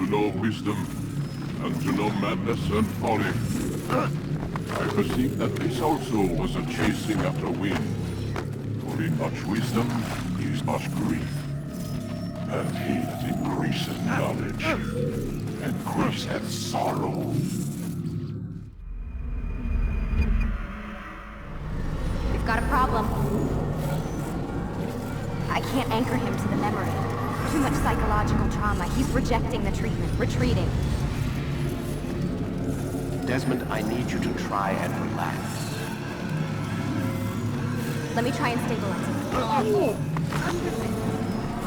know wisdom, and to know madness and folly. I perceive that this also was a chasing after wind. For in much wisdom is much grief. And he that increaseth knowledge increaseth sorrow. We've got a problem. I can't anchor him to the memory. Too much psychological trauma. He's rejecting the treatment, retreating. Desmond, I need you to try and relax. Let me try and stabilize him.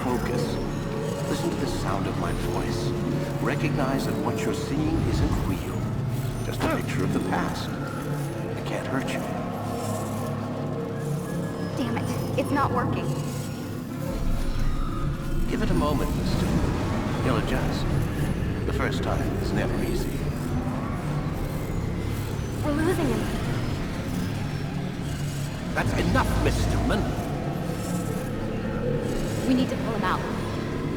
Focus. Listen to the sound of my voice. Recognize that what you're seeing isn't real. Just a picture of the past. It can't hurt you. Damn it, it's not working. Give it a moment, mister. He'll adjust. The first time is never easy. We're losing him. That's enough, Mr. Mann. We need to pull him out.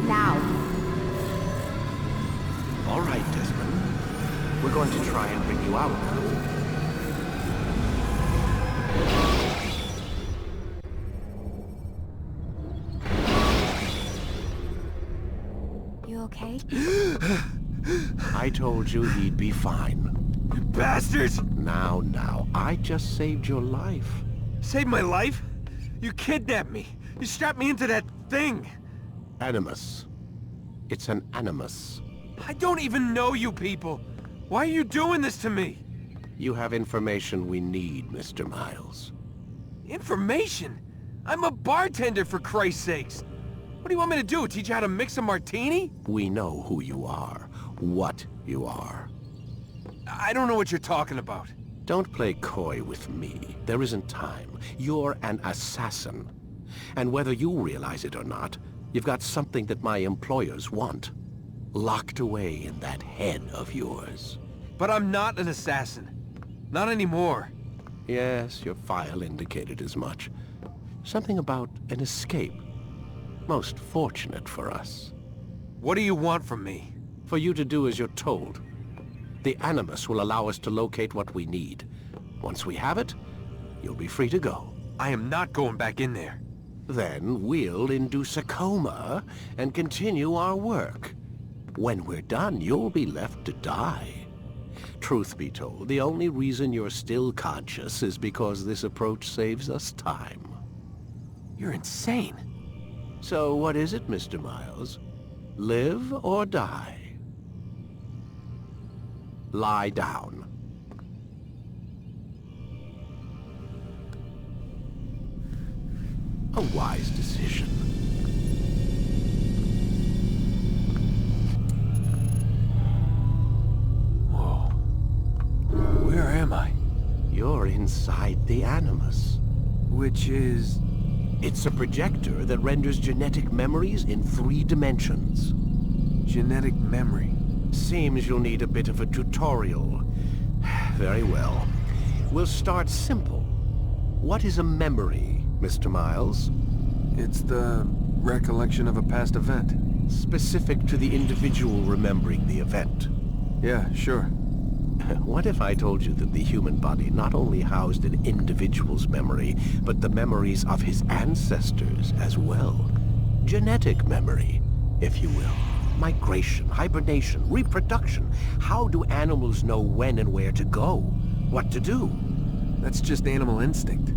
Now. All right, Desmond. We're going to try and bring you out now. You okay? I told you he'd be fine. Bastards! Now, I just saved your life. Saved my life? You kidnapped me. You strapped me into that thing. Animus. It's an animus. I don't even know you people. Why are you doing this to me? You have information we need, Mr. Miles. Information? I'm a bartender, for Christ's sakes. What do you want me to do? Teach you how to mix a martini? We know who you are, what you are. I don't know what you're talking about. Don't play coy with me. There isn't time. You're an assassin. And whether you realize it or not, you've got something that my employers want. Locked away in that head of yours. But I'm not an assassin. Not anymore. Yes, your file indicated as much. Something about an escape. Most fortunate for us. What do you want from me? For you to do as you're told. The Animus will allow us to locate what we need. Once we have it, you'll be free to go. I am not going back in there. Then we'll induce a coma and continue our work. When we're done, you'll be left to die. Truth be told, the only reason you're still conscious is because this approach saves us time. You're insane. So what is it, Mr. Miles? Live or die? Lie down. A wise decision. Whoa. Where am I? You're inside the Animus. Which is... It's a projector that renders genetic memories in 3 dimensions. genetic memory. Seems you'll need a bit of a tutorial. Very well. We'll start simple. What is a memory, Mr. Miles? It's the recollection of a past event. Specific to the individual remembering the event. Yeah, sure. What if I told you that the human body not only housed an individual's memory, but the memories of his ancestors as well? Genetic memory, if you will. Migration, hibernation, reproduction. How do animals know when and where to go? What to do? That's just animal instinct.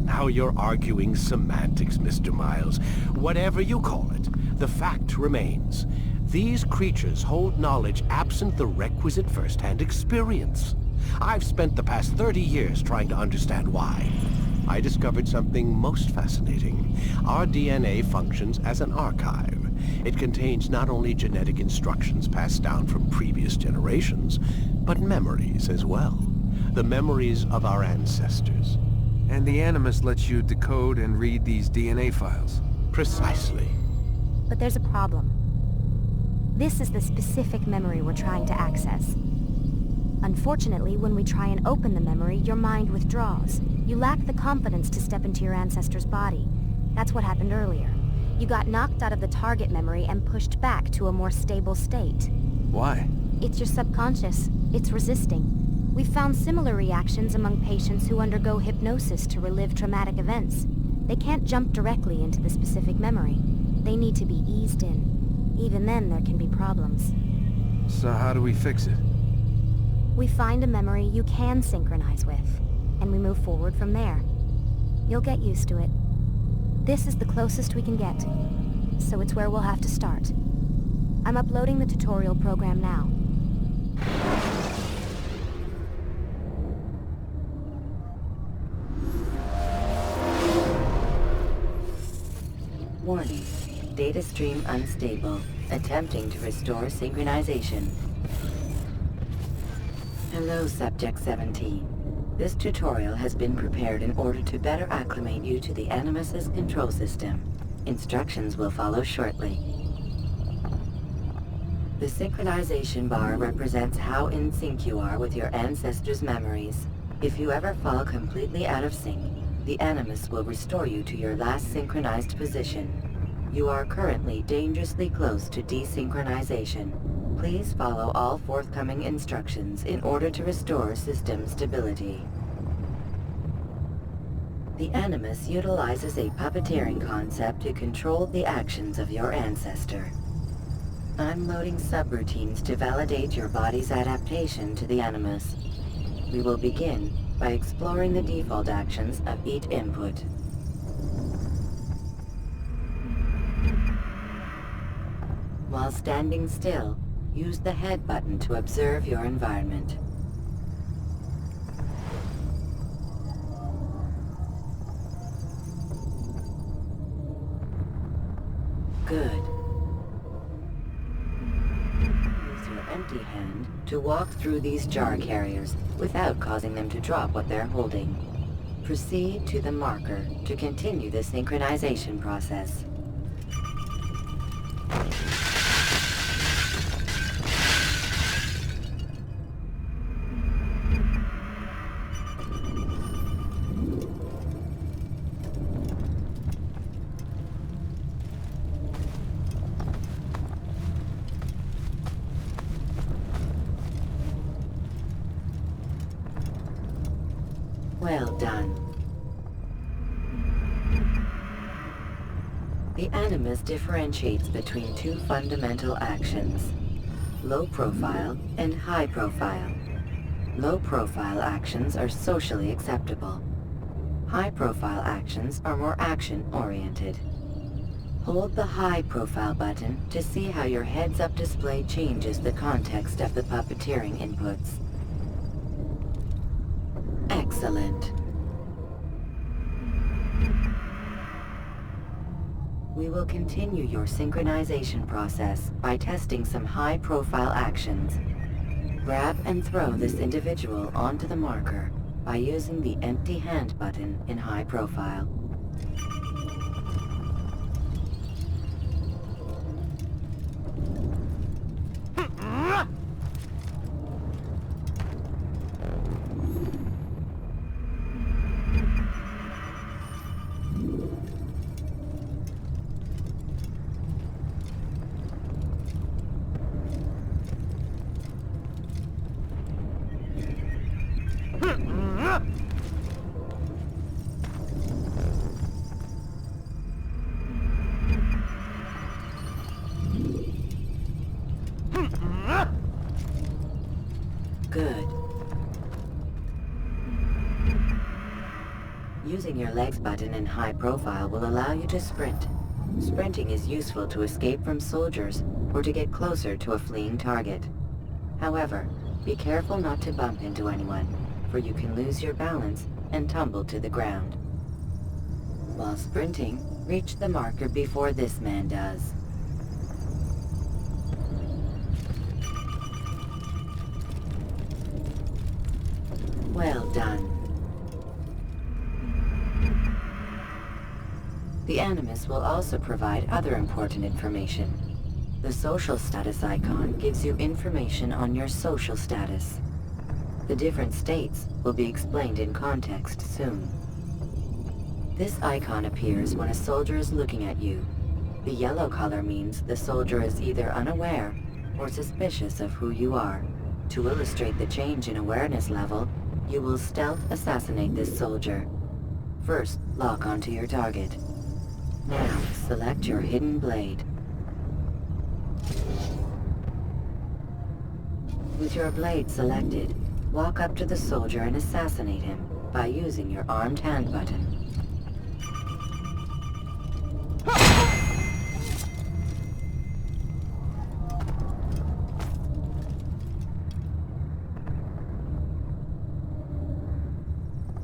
Now you're arguing semantics, Mr. Miles. Whatever you call it, the fact remains. These creatures hold knowledge absent the requisite first-hand experience. I've spent the past 30 years trying to understand why. I discovered something most fascinating. Our DNA functions as an archive. It contains not only genetic instructions passed down from previous generations, but memories as well. The memories of our ancestors. And the Animus lets you decode and read these DNA files. Precisely. But there's a problem. This is the specific memory we're trying to access. Unfortunately, when we try and open the memory, your mind withdraws. You lack the confidence to step into your ancestor's body. That's what happened earlier. You got knocked out of the target memory and pushed back to a more stable state. Why? It's your subconscious. It's resisting. We've found similar reactions among patients who undergo hypnosis to relive traumatic events. They can't jump directly into the specific memory. They need to be eased in. Even then, there can be problems. So how do we fix it? We find a memory you can synchronize with, and we move forward from there. You'll get used to it. This is the closest we can get, so it's where we'll have to start. I'm uploading the tutorial program now. Warning. Data stream unstable. Attempting to restore synchronization. Hello, Subject 17. This tutorial has been prepared in order to better acclimate you to the Animus's control system. Instructions will follow shortly. The synchronization bar represents how in sync you are with your ancestors' memories. If you ever fall completely out of sync, the Animus will restore you to your last synchronized position. You are currently dangerously close to desynchronization. Please follow all forthcoming instructions in order to restore system stability. The Animus utilizes a puppeteering concept to control the actions of your ancestor. I'm loading subroutines to validate your body's adaptation to the Animus. We will begin by exploring the default actions of each input. While standing still, use the head button to observe your environment. Good. Use your empty hand to walk through these jar carriers without causing them to drop what they're holding. Proceed to the marker to continue the synchronization process. Well done. The Animus differentiates between two fundamental actions, low profile and high profile. Low profile actions are socially acceptable. High profile actions are more action-oriented. Hold the high profile button to see how your heads-up display changes the context of the puppeteering inputs. Excellent. We will continue your synchronization process by testing some high-profile actions. Grab and throw this individual onto the marker by using the empty hand button in high profile. Good. Using your legs button in high profile will allow you to sprint. Sprinting is useful to escape from soldiers or to get closer to a fleeing target. However, be careful not to bump into anyone, for you can lose your balance and tumble to the ground. While sprinting, reach the marker before this man does. Well done. The Animus will also provide other important information. The social status icon gives you information on your social status. The different states will be explained in context soon. This icon appears when a soldier is looking at you. The yellow color means the soldier is either unaware or suspicious of who you are. To illustrate the change in awareness level, you will stealth assassinate this soldier. First, lock onto your target. Now, select your hidden blade. With your blade selected, walk up to the soldier and assassinate him by using your armed hand button.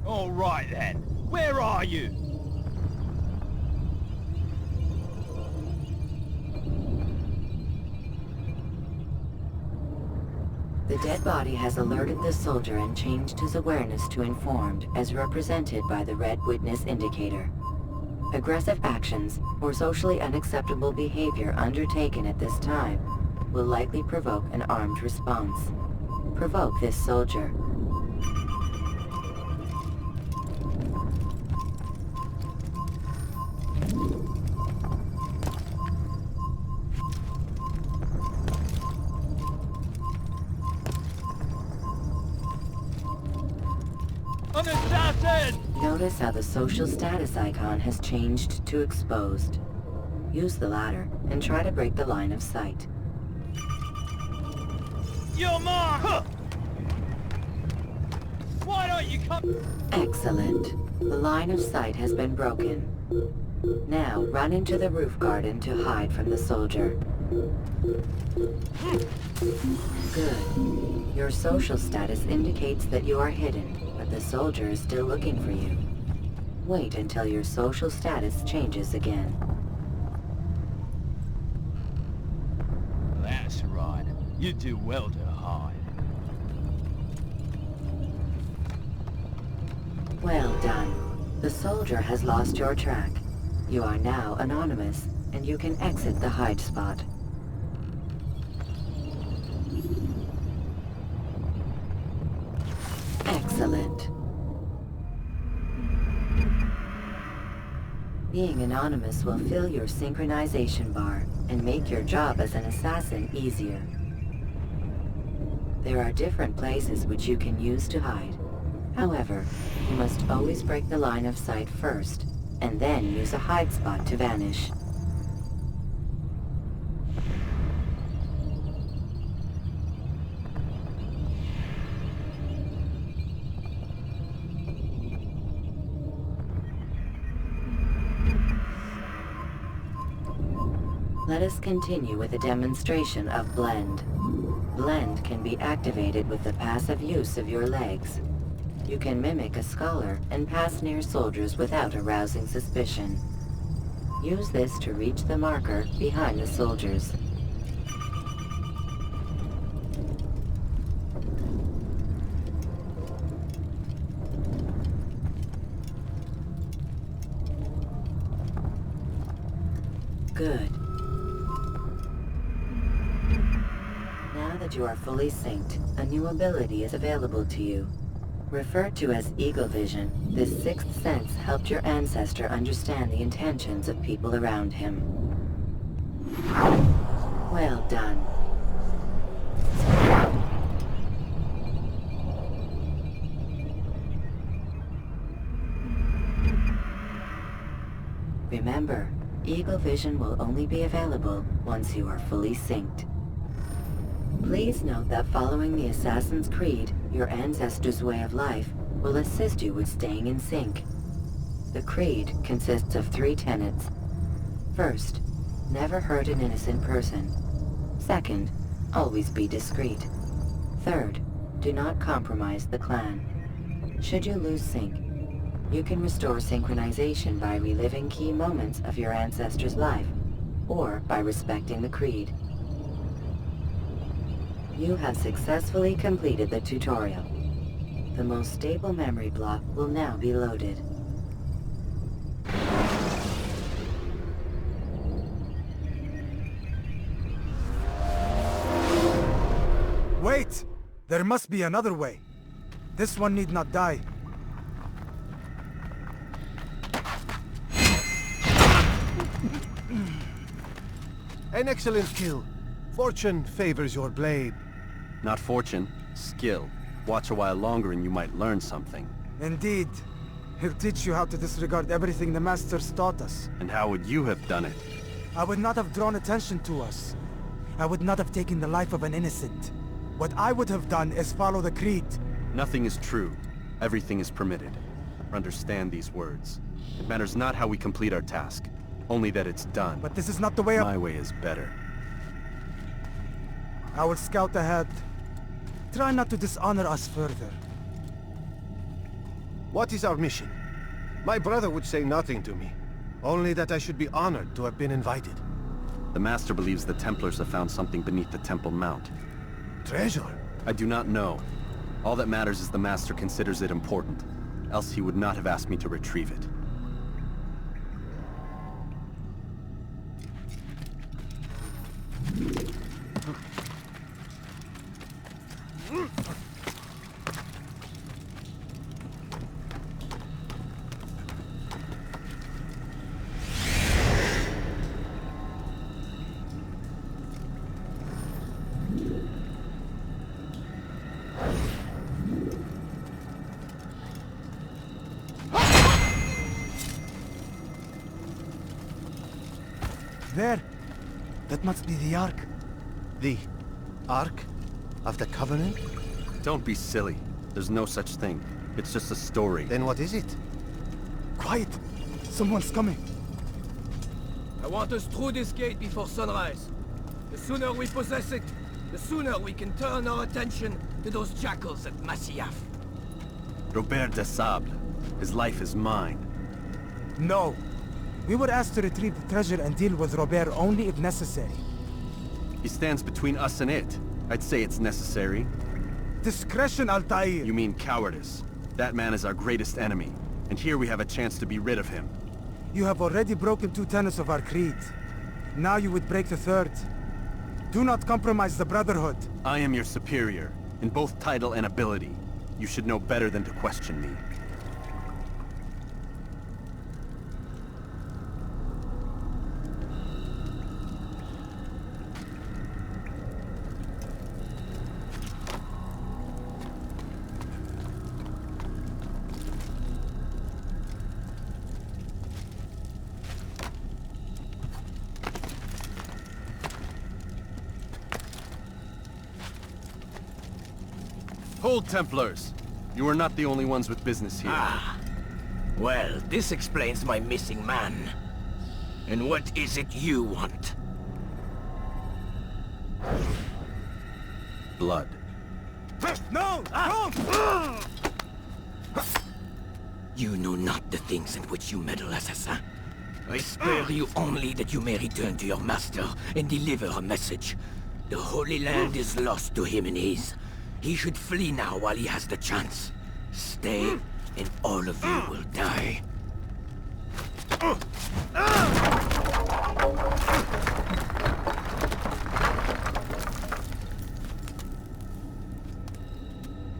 All right then, where are you? The dead body has alerted the soldier and changed his awareness to informed, as represented by the red witness indicator. Aggressive actions or socially unacceptable behavior undertaken at this time will likely provoke an armed response. Provoke this soldier. An assassin! Notice how the social status icon has changed to exposed. Use the ladder and try to break the line of sight. You're mine! Huh. Why don't you come? Excellent. The line of sight has been broken. Now run into the roof garden to hide from the soldier. Good. Your social status indicates that you are hidden, but the soldier is still looking for you. Wait until your social status changes again. That's right. You do well to hide. Well done. The soldier has lost your track. You are now anonymous, and you can exit the hide spot. Excellent. Being anonymous will fill your synchronization bar and make your job as an assassin easier. There are different places which you can use to hide. However, you must always break the line of sight first, and then use a hide spot to vanish. Let us continue with a demonstration of Blend. Blend can be activated with the passive use of your legs. You can mimic a scholar and pass near soldiers without arousing suspicion. Use this to reach the marker behind the soldiers. Good. Now that you are fully synced, a new ability is available to you. Referred to as Eagle Vision, this sixth sense helped your ancestor understand the intentions of people around him. Well done. Remember, Eagle Vision will only be available once you are fully synced. Please note that following the Assassin's Creed, your ancestors' way of life, will assist you with staying in sync. The Creed consists of 3 tenets. First, never hurt an innocent person. Second, always be discreet. Third, do not compromise the clan. Should you lose sync, you can restore synchronization by reliving key moments of your ancestor's life, or by respecting the Creed. You have successfully completed the tutorial. The most stable memory block will now be loaded. Wait! There must be another way. This one need not die. An excellent kill. Fortune favors your blade. Not fortune, skill. Watch a while longer and you might learn something. Indeed. He'll teach you how to disregard everything the Masters taught us. And how would you have done it? I would not have drawn attention to us. I would not have taken the life of an innocent. What I would have done is follow the creed. Nothing is true. Everything is permitted. Understand these words. It matters not how we complete our task, only that it's done. But this is not the way My way is better. I will scout ahead. Try not to dishonor us further. What is our mission? My brother would say nothing to me. Only that I should be honored to have been invited. The Master believes the Templars have found something beneath the Temple Mount. Treasure? I do not know. All that matters is the Master considers it important. Else he would not have asked me to retrieve it. There! That must be the Ark. The Ark of the Covenant? Don't be silly. There's no such thing. It's just a story. Then what is it? Quiet! Someone's coming. I want us through this gate before sunrise. The sooner we possess it, the sooner we can turn our attention to those jackals at Masyaf. Robert de Sable. His life is mine. No. We were asked to retrieve the treasure and deal with Robert only if necessary. He stands between us and it. I'd say it's necessary. Discretion, Altair! You mean cowardice. That man is our greatest enemy, and here we have a chance to be rid of him. You have already broken 2 tenets of our creed. Now you would break the 3rd. Do not compromise the Brotherhood. I am your superior, in both title and ability. You should know better than to question me. Hold, Templars! You are not the only ones with business here. Ah. Well, this explains my missing man. And what is it you want? Blood. No! Don't! You know not the things in which you meddle, assassin. I spare you only that you may return to your master and deliver a message. The Holy Land is lost to him and his. He should flee now while he has the chance. Stay, and all of you will die.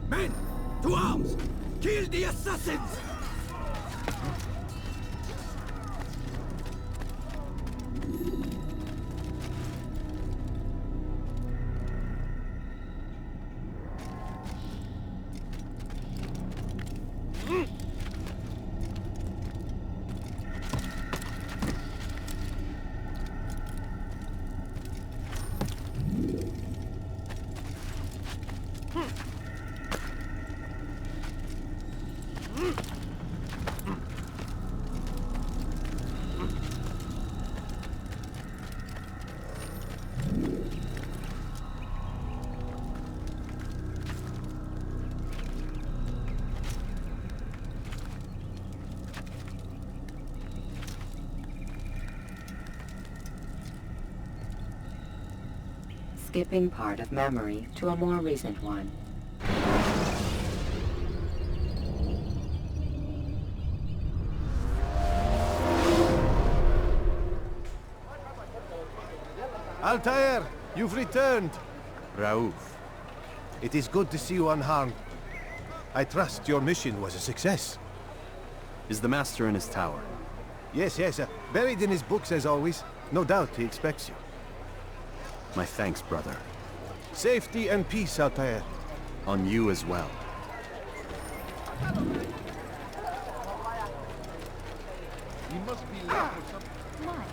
Men, to arms! Kill the assassins! Skipping part of memory to a more recent one. Altair, you've returned. Raouf. It is good to see you unharmed. I trust your mission was a success. Is the Master in his tower? Yes, buried in his books as always. No doubt he expects you. My thanks, brother. Safety and peace, Altair. On you as well. He must be late for something. Why?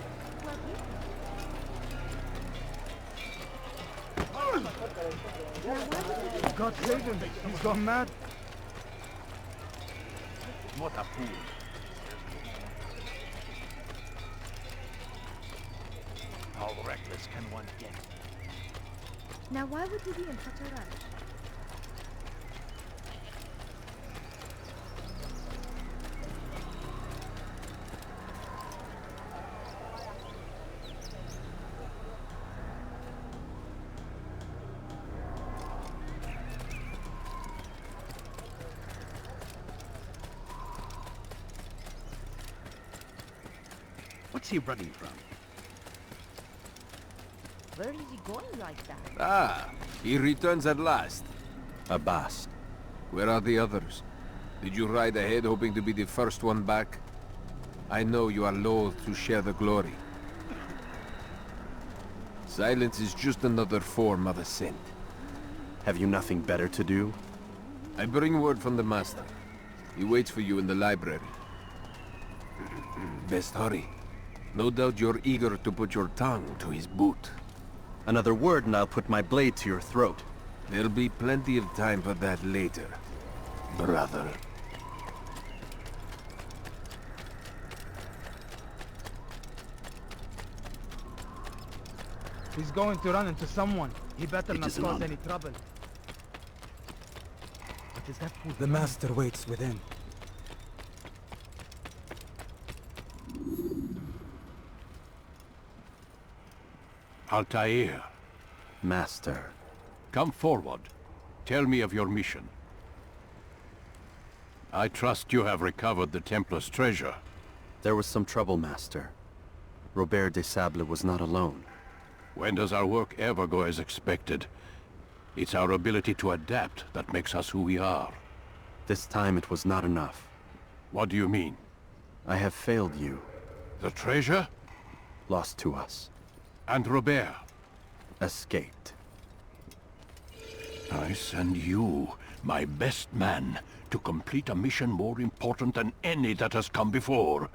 God save him. He's gone mad. What a fool. How reckless can one get? Now why would you be in such a rush? What's he running from? Where is he going like that? Ah, he returns at last. Abbas. Where are the others? Did you ride ahead hoping to be the first one back? I know you are loath to share the glory. Silence is just another form of assent. Have you nothing better to do? I bring word from the Master. He waits for you in the library. Best hurry. No doubt you're eager to put your tongue to his boot. Another word and I'll put my blade to your throat. There'll be plenty of time for that later, brother. He's going to run into someone. He better not cause any trouble. What is that fool? The Master waits within. Altair, Master. come forward. Tell me of your mission. I trust you have recovered the Templar's treasure. There was some trouble, Master. Robert de Sable was not alone. When does our work ever go as expected? It's our ability to adapt that makes us who we are. This time it was not enough. What do you mean? I have failed you. The treasure? Lost to us. And Robert? Escaped. I send you, my best man, to complete a mission more important than any that has come before.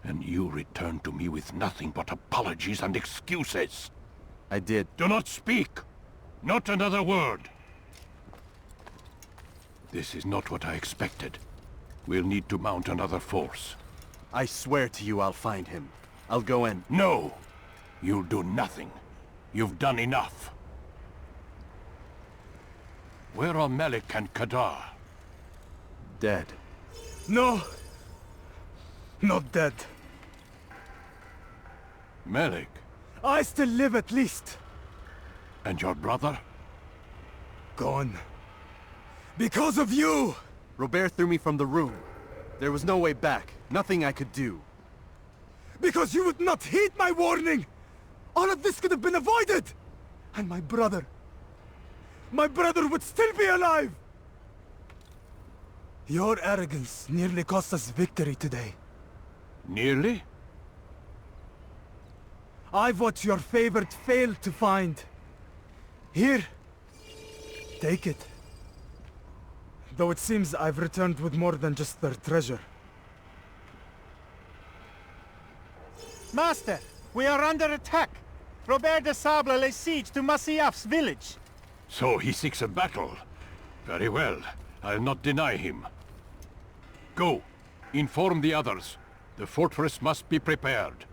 And you return to me with nothing but apologies and excuses. I did. Do not speak! Not another word! This is not what I expected. We'll need to mount another force. I swear to you I'll find him. I'll go in. No! You'll do nothing. You've done enough. Where are Malik and Kadar? Dead. No! Not dead. Malik? I still live at least. And your brother? Gone. Because of you! Robert threw me from the room. There was no way back. Nothing I could do. Because you would not heed my warning! All of this could have been avoided! And my brother would still be alive! Your arrogance nearly cost us victory today. Nearly? I've what your favorite failed to find. Here. Take it. Though it seems I've returned with more than just their treasure. Master, we are under attack. Robert de Sable lays siege to Masyaf's village. So he seeks a battle. Very well. I'll not deny him. Go. Inform the others. The fortress must be prepared.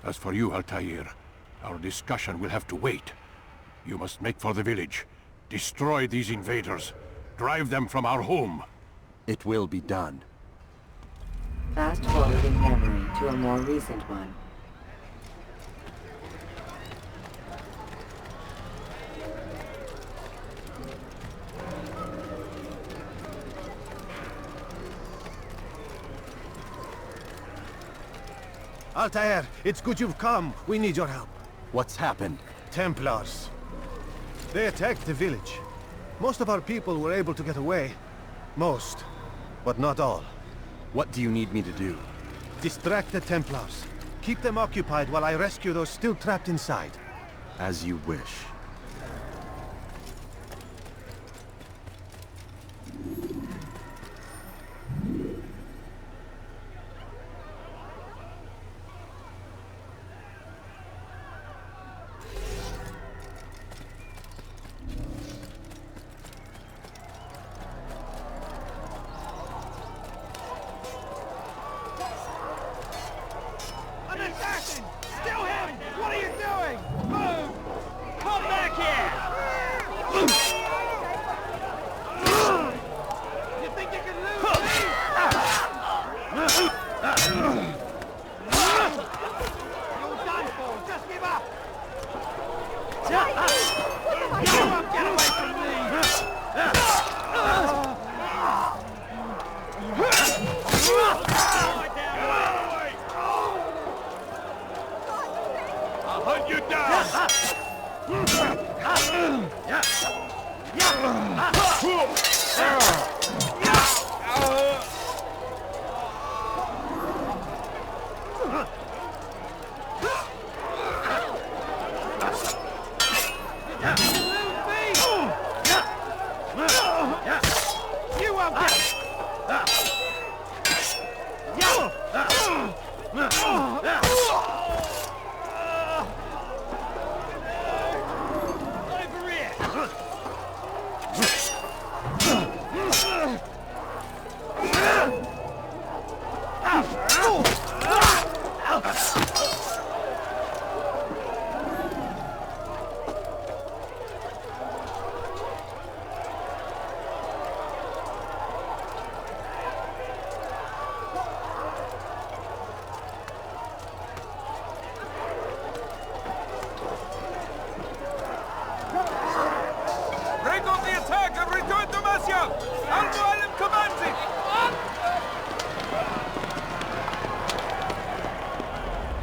As for you, Altair, our discussion will have to wait. You must make for the village. Destroy these invaders. Drive them from our home. It will be done. Fast-forwarding memory to a more recent one. Altair, it's good you've come. We need your help. What's happened? Templars. They attacked the village. Most of our people were able to get away. Most. But not all. What do you need me to do? Distract the Templars. Keep them occupied while I rescue those still trapped inside. As you wish.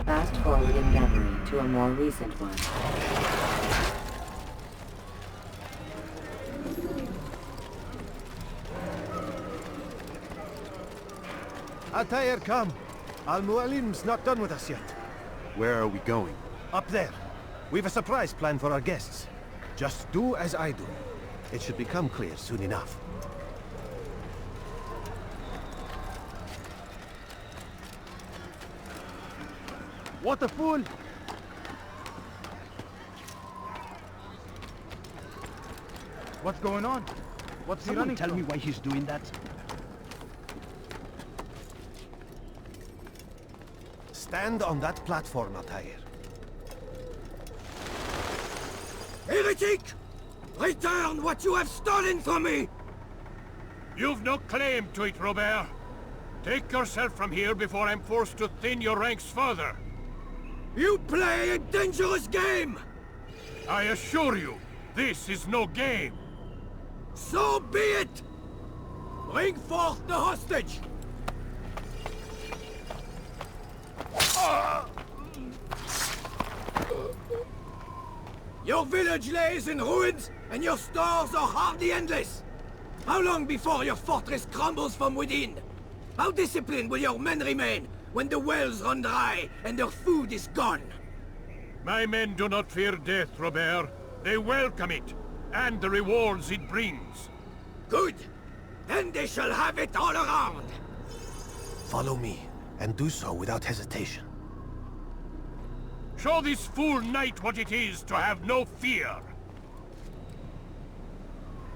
Fast forwarding memory to a more recent one. Altair, come. Al-Mualim's not done with us yet. Where are we going? Up there. We've a surprise plan for our guests. Just do as I do. It should become clear soon enough. What a fool! What's going on? What's he running from? Why he's doing that? Stand on that platform, Altair. Heretic! Return what you have stolen from me! You've no claim to it, Robert. Take yourself from here before I'm forced to thin your ranks further. You play a dangerous game! I assure you, this is no game. So be it! Bring forth the hostage! Your village lays in ruins, and your stores are hardly endless. How long before your fortress crumbles from within? How disciplined will your men remain when the wells run dry and their food is gone? My men do not fear death, Robert. They welcome it, and the rewards it brings. Good. Then they shall have it all around. Follow me, and do so without hesitation. Show this fool knight what it is to have no fear.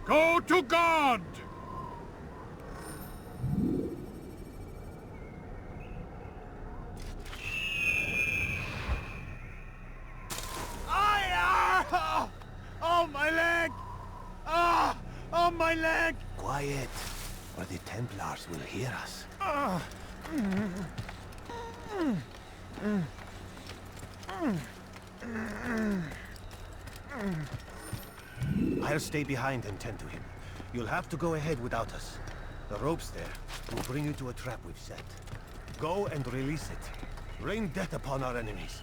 Go to God! Oh, my leg! Ah! Oh, my leg! Quiet, or the Templars will hear us. I'll stay behind and tend to him. You'll have to go ahead without us. The ropes there will bring you to a trap we've set. Go and release it. Rain death upon our enemies.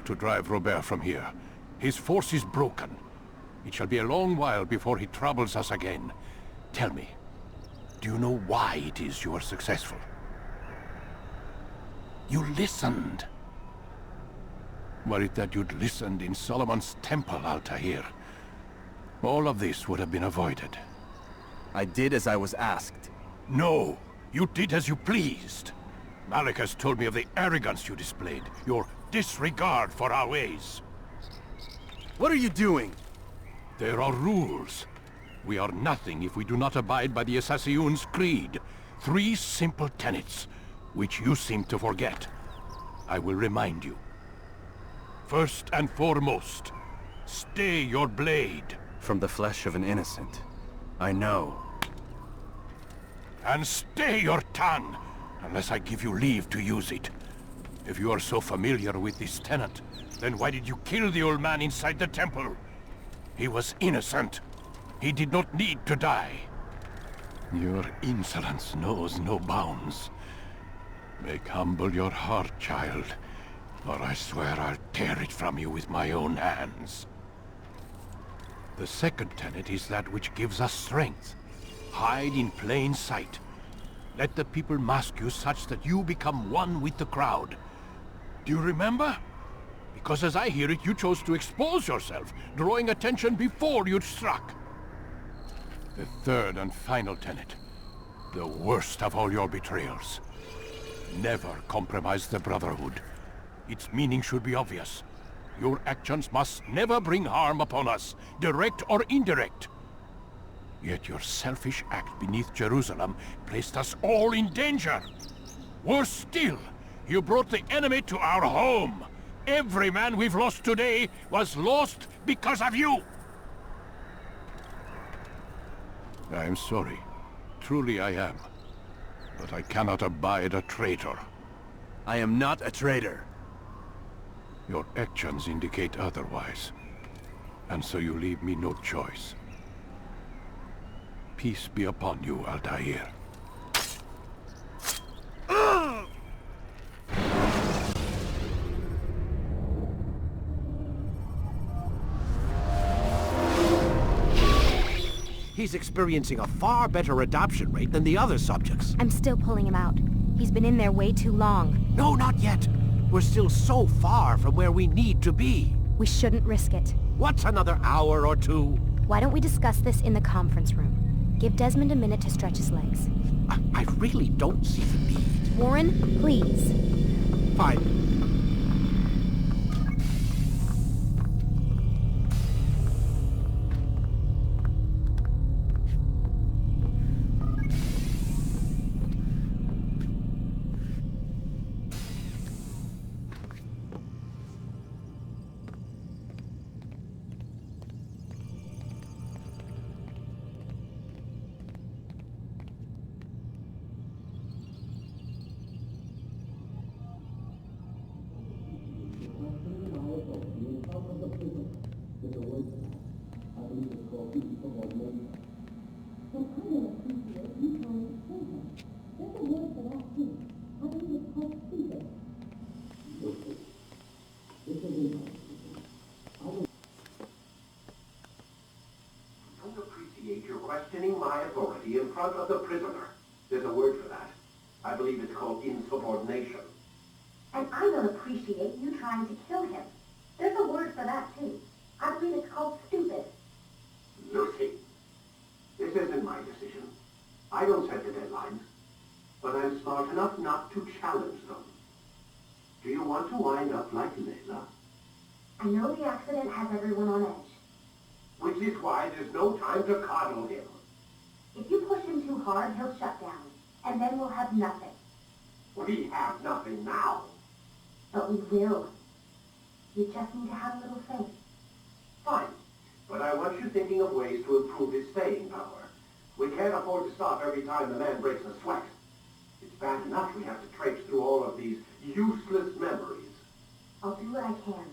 to drive Robert from here. His force is broken. It shall be a long while before he troubles us again. Tell me, do you know why it is you are successful? You listened. Were it that you'd listened in Solomon's temple, Altair, all of this would have been avoided. I did as I was asked. No, you did as you pleased. Malik has told me of the arrogance you displayed, your disregard for our ways. What are you doing? There are rules. We are nothing if we do not abide by the Assassin's creed. 3 simple tenets, which you seem to forget. I will remind you. First and foremost, stay your blade. From the flesh of an innocent. I know. And stay your tongue, unless I give you leave to use it. If you are so familiar with this tenet, then why did you kill the old man inside the temple? He was innocent. He did not need to die. Your insolence knows no bounds. Make humble your heart, child, or I swear I'll tear it from you with my own hands. The second tenet is that which gives us strength. Hide in plain sight. Let the people mask you such that you become one with the crowd. Do you remember? Because as I hear it, you chose to expose yourself, drawing attention before you'd struck. The third and final tenet. The worst of all your betrayals. Never compromise the Brotherhood. Its meaning should be obvious. Your actions must never bring harm upon us, direct or indirect. Yet your selfish act beneath Jerusalem placed us all in danger. Worse still, you brought the enemy to our home. Every man we've lost today was lost because of you. I am sorry. Truly I am. But I cannot abide a traitor. I am not a traitor. Your actions indicate otherwise. And so you leave me no choice. Peace be upon you, Altair. He's experiencing a far better adoption rate than the other subjects. I'm still pulling him out. He's been in there way too long. No, not yet. We're still so far from where we need to be. We shouldn't risk it. What's another hour or two? Why don't we discuss this in the conference room? Give Desmond a minute to stretch his legs. I really don't see the need. Warren, please. Fine. You're questioning my authority in front of the prisoner. There's a word for that. I believe it's called insubordination. And I don't appreciate you trying to kill him. There's a word for that, too. I believe it's called stupid. Lucy, this isn't my decision. I don't set the deadlines. But I'm smart enough not to challenge them. Do you want to wind up like Layla? I know the accident has everyone on edge. Which is why there's no time to coddle him. If you push him too hard, he'll shut down. And then we'll have nothing. We have nothing now. But we will. You just need to have a little faith. Fine. But I want you thinking of ways to improve his staying power. We can't afford to stop every time the man breaks a sweat. It's bad enough we have to traipse through all of these useless memories. I'll do what I can.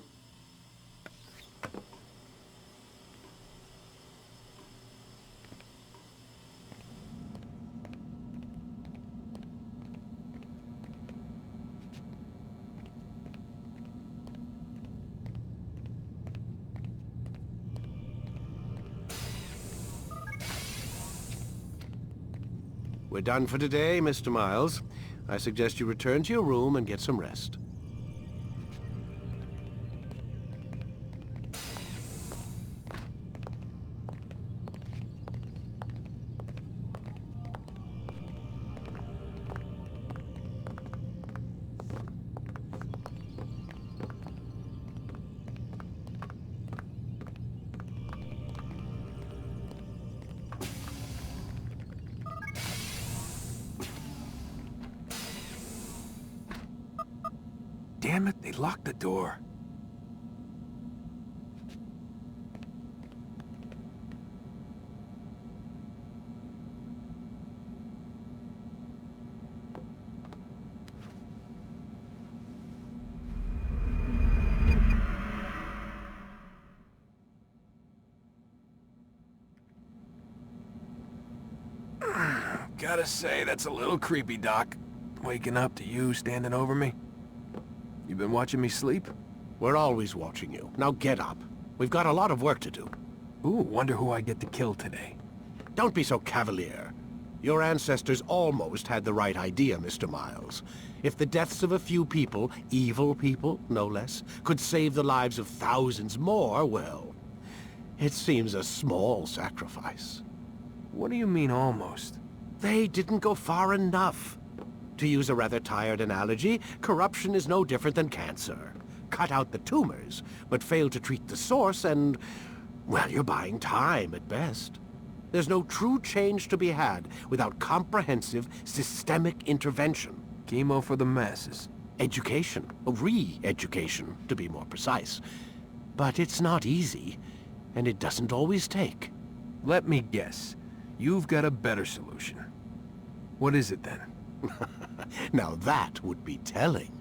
We're done for today, Mr. Miles. I suggest you return to your room and get some rest. Damn it, they locked the door. Gotta say, that's a little creepy, Doc. Waking up to you standing over me. You been watching me sleep? We're always watching you. Now get up. We've got a lot of work to do. Ooh, wonder who I get to kill today. Don't be so cavalier. Your ancestors almost had the right idea, Mr. Miles. If the deaths of a few people, evil people, no less, could save the lives of thousands more, well, it seems a small sacrifice. What do you mean, almost? They didn't go far enough. To use a rather tired analogy, corruption is no different than cancer. Cut out the tumors, but fail to treat the source and, well, you're buying time at best. There's no true change to be had without comprehensive, systemic intervention. Chemo for the masses. Education. Re-education, to be more precise. But it's not easy, and it doesn't always take. Let me guess. You've got a better solution. What is it then? Now that would be telling.